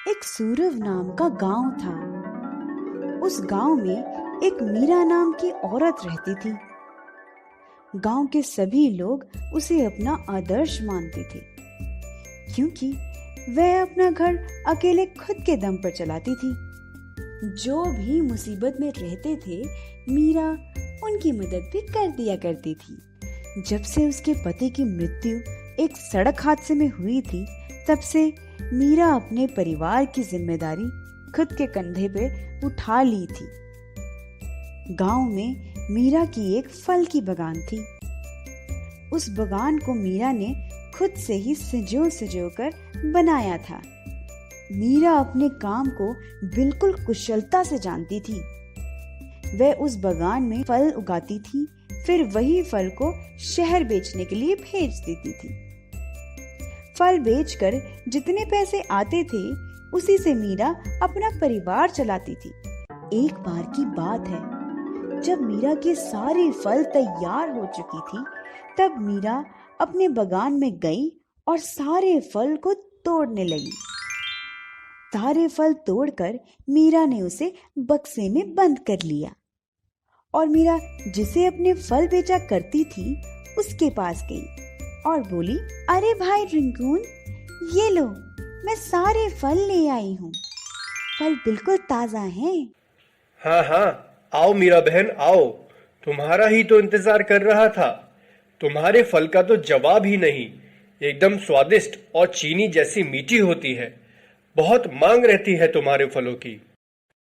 एक सूरव नाम का गांव था। उस गांव में एक मीरा नाम की औरत रहती थी। गांव के सभी लोग उसे अपना आदर्श मानते थे, क्योंकि वह अपना घर अकेले खुद के दम पर चलाती थी। जो भी मुसीबत में रहते थे, मीरा उनकी मदद भी कर दिया करती थी। जब से उसके पति की मृत्यु एक सड़क हादसे में हुई थी, तब से मीरा अपने परिवार की जिम्मेदारी खुद के कंधे पे उठा ली थी। गांव में मीरा की एक फल की बागान थी। उस बागान को मीरा ने खुद से ही सजो कर बनाया था। मीरा अपने काम को बिल्कुल कुशलता से जानती थी। वह उस बागान में फल उगाती थी, फिर वही फल को शहर बेचने के लिए भेज देती थी। फल बेचकर जितने पैसे आते थे, उसी से मीरा अपना परिवार चलाती थी। एक बार की बात है, जब मीरा के सारे फल तैयार हो चुकी थी, तब मीरा अपने बागान में गई और सारे फल को तोड़ने लगी। सारे फल तोड़कर मीरा ने उसे बक्से में बंद कर लिया और मीरा जिसे अपने फल बेचा करती थी, उसके पास गई और बोली, अरे भाई रिंकून, ये लो, मैं सारे फल ले आई हूँ। फल बिल्कुल ताजा हैं। हाँ हाँ, आओ मीरा बहन आओ, तुम्हारा ही तो इंतजार कर रहा था। तुम्हारे फल का तो जवाब ही नहीं, एकदम स्वादिष्ट और चीनी जैसी मीठी होती है। बहुत मांग रहती है तुम्हारे फलों की।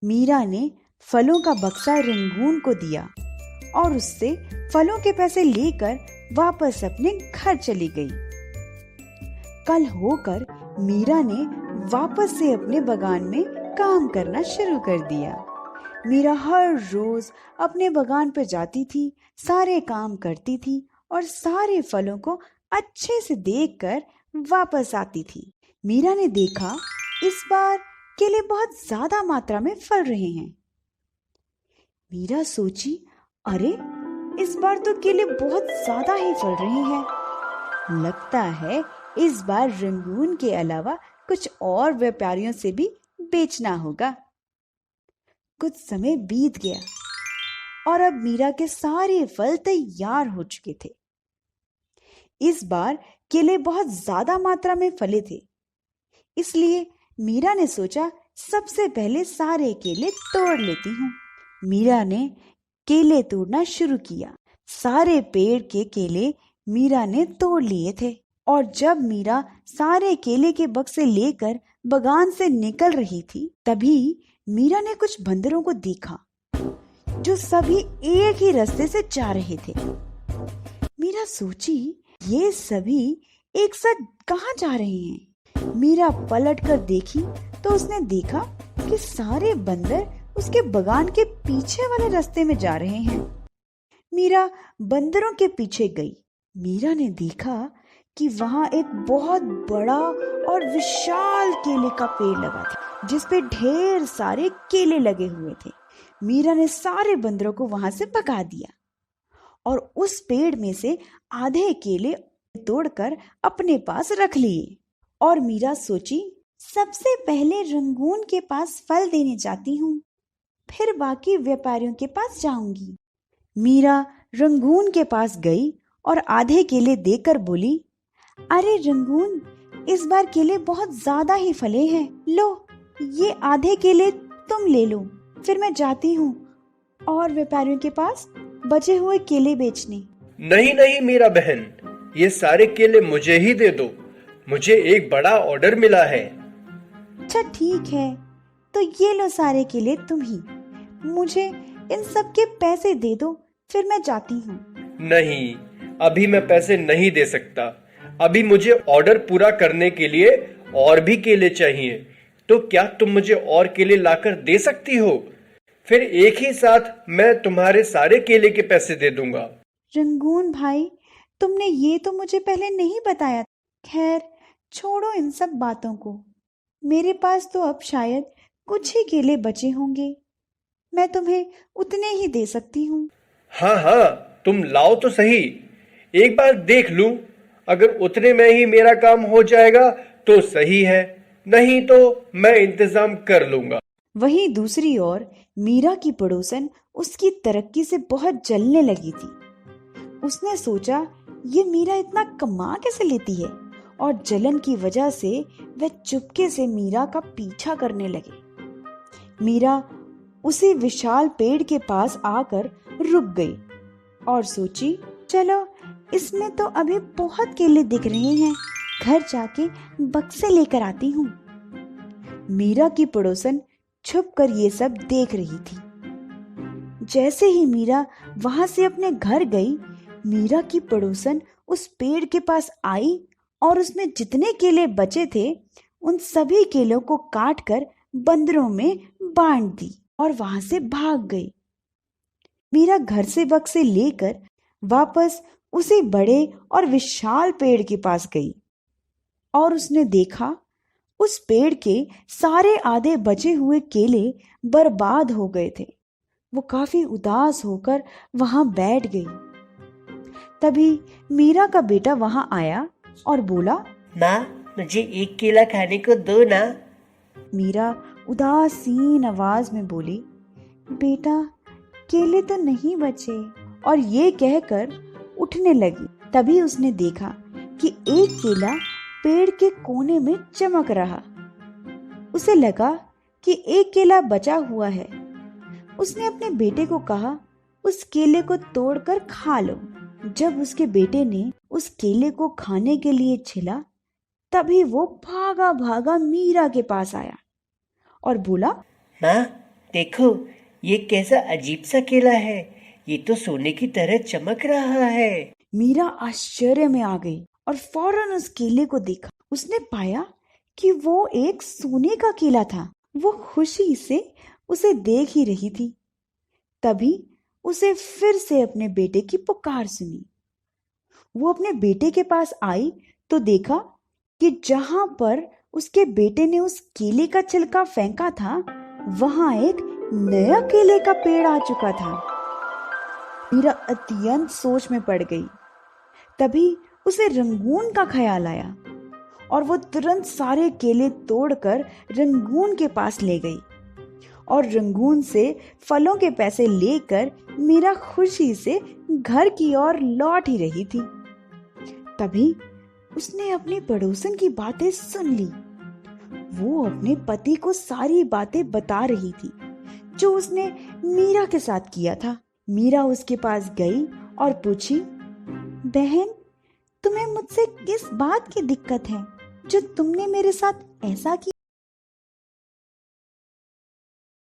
मीरा ने फलों का बक्सा रिंगून को दिया और उससे फलों के पैसे लेकर वापस अपने घर चली गई। कल होकर मीरा ने वापस से अपने बागान में काम करना शुरू कर दिया। मीरा हर रोज अपने बागान पर जाती थी, सारे काम करती थी और सारे फलों को अच्छे से देखकर वापस आती थी। मीरा ने देखा, इस बार केले बहुत ज्यादा मात्रा में फल रहे हैं। मीरा सोची, अरे इस बार तो केले बहुत ज्यादा ही फल रहे हैं। लगता है इस बार रंगून के अलावा कुछ और व्यापारियों से भी बेचना होगा। कुछ समय बीत गया और अब मीरा के सारे फल तैयार हो चुके थे। इस बार केले बहुत ज्यादा मात्रा में फले थे, इसलिए मीरा ने सोचा, सबसे पहले सारे केले तोड़ लेती हूँ। मीरा ने केले तोड़ना शुरू किया। सारे पेड़ के केले मीरा ने तोड़ लिए थे और जब मीरा सारे केले के बक्से लेकर बागान से निकल रही थी, तभी मीरा ने कुछ बंदरों को देखा जो सभी एक ही रास्ते से जा रहे थे। मीरा सोची, ये सभी एक साथ कहाँ जा रहे हैं? मीरा पलटकर देखी तो उसने देखा कि सारे बंदर उसके बागान के पीछे वाले रास्ते में जा रहे हैं। मीरा बंदरों के पीछे गई। मीरा ने देखा कि वहां एक बहुत बड़ा और विशाल केले का पेड़ लगा था, जिस पे ढेर सारे केले लगे हुए थे। मीरा ने सारे बंदरों को वहां से भगा दिया और उस पेड़ में से आधे केले तोड़कर अपने पास रख लिए। और मीरा सोची, सबसे पहले रंगून के पास फल देने जाती हूँ, फिर बाकी व्यापारियों के पास जाऊंगी। मीरा रंगून के पास गई और आधे केले देकर बोली, अरे रंगून, इस बार केले बहुत ज्यादा ही फले हैं। लो, ये आधे केले तुम ले लो, फिर मैं जाती हूँ और व्यापारियों के पास बचे हुए केले बेचने। नहीं नहीं मीरा बहन, ये सारे केले मुझे ही दे दो, मुझे एक बड़ा ऑर्डर मिला है। अच्छा ठीक है, तो ये लो सारे केले तुम ही, मुझे इन सब के पैसे दे दो, फिर मैं जाती हूँ। नहीं, अभी मैं पैसे नहीं दे सकता। अभी मुझे ऑर्डर पूरा करने के लिए और भी केले चाहिए। तो क्या तुम मुझे और केले लाकर दे सकती हो? फिर एक ही साथ मैं तुम्हारे सारे केले के पैसे दे दूंगा। रंगून भाई, तुमने ये तो मुझे पहले नहीं बताया। खैर, छोड़ो इन सब बातों को। मेरे पास तो अब शायद कुछ ही केले बचे होंगे। मैं तुम्हें उतने ही दे सकती हूँ। हाँ हाँ, तुम लाओ तो सही, एक बार देख लूं। अगर उतने में ही मेरा काम हो जाएगा तो सही है, नहीं तो मैं इंतजाम कर लूंगा। वहीं दूसरी ओर मीरा की पड़ोसन उसकी तरक्की से बहुत जलने लगी थी। उसने सोचा, ये मीरा इतना कमा कैसे लेती है, और जलन की वजह से वह चुपके से मीरा का पीछा करने लगे। मीरा उसी विशाल पेड़ के पास आकर रुक गई और सोची, चलो इसमें तो अभी बहुत केले दिख रहे हैं, घर जाके बक्से लेकर आती हूँ। मीरा की पड़ोसन छुप कर ये सब देख रही थी। जैसे ही मीरा वहां से अपने घर गई, मीरा की पड़ोसन उस पेड़ के पास आई और उसमें जितने केले बचे थे उन सभी केलों को काट कर बंदरों में बांट दी और वहां से भाग गई। मीरा घर से बक्से लेकर वापस उसी बड़े और विशाल पेड़ के पास गई और उसने देखा उस पेड़ के सारे आधे बचे हुए केले बर्बाद हो गए थे। वो काफी उदास होकर वहां बैठ गई। तभी मीरा का बेटा वहां आया और बोला, माँ, मुझे एक केला खाने को दो ना। मीरा उदासीन आवाज में बोली, बेटा केले तो नहीं बचे, और ये कहकर उठने लगी। तभी उसने देखा कि एक केला पेड़ के कोने में चमक रहा। उसे लगा कि एक केला बचा हुआ है। उसने अपने बेटे को कहा, उस केले को तोड़कर खा लो। जब उसके बेटे ने उस केले को खाने के लिए छिला, तभी वो भागा भागा मीरा के पास आया और बोला, माँ देखो, ये कैसा अजीब सा केला है, ये तो सोने की तरह चमक रहा है। मीरा आश्चर्य में आ गई और फौरन उस केले को देखा। उसने पाया कि वो एक सोने का केला था। वो खुशी से उसे देख ही रही थी। तभी उसे फिर से अपने बेटे की पुकार सुनी। वो अपने बेटे के पास आई तो देखा कि जहां पर उसके बेटे ने उस केले का छिलका फेंका था, वहां एक नया केले का पेड़ आ चुका था। मीरा अत्यंत सोच में पड़ गई। तभी उसे रंगून का ख्याल आया और वो तुरंत सारे केले तोड़कर रंगून के पास ले गई और रंगून से फलों के पैसे लेकर मीरा खुशी से घर की ओर लौट ही रही थी। तभी उसने अपनी पड़ोसन की बातें सुन ली। वो अपने पति को सारी बातें बता रही थी जो उसने मीरा के साथ किया था। मीरा उसके पास गई और पूछी, बहन, तुम्हें मुझसे किस बात की दिक्कत है जो तुमने मेरे साथ ऐसा किया?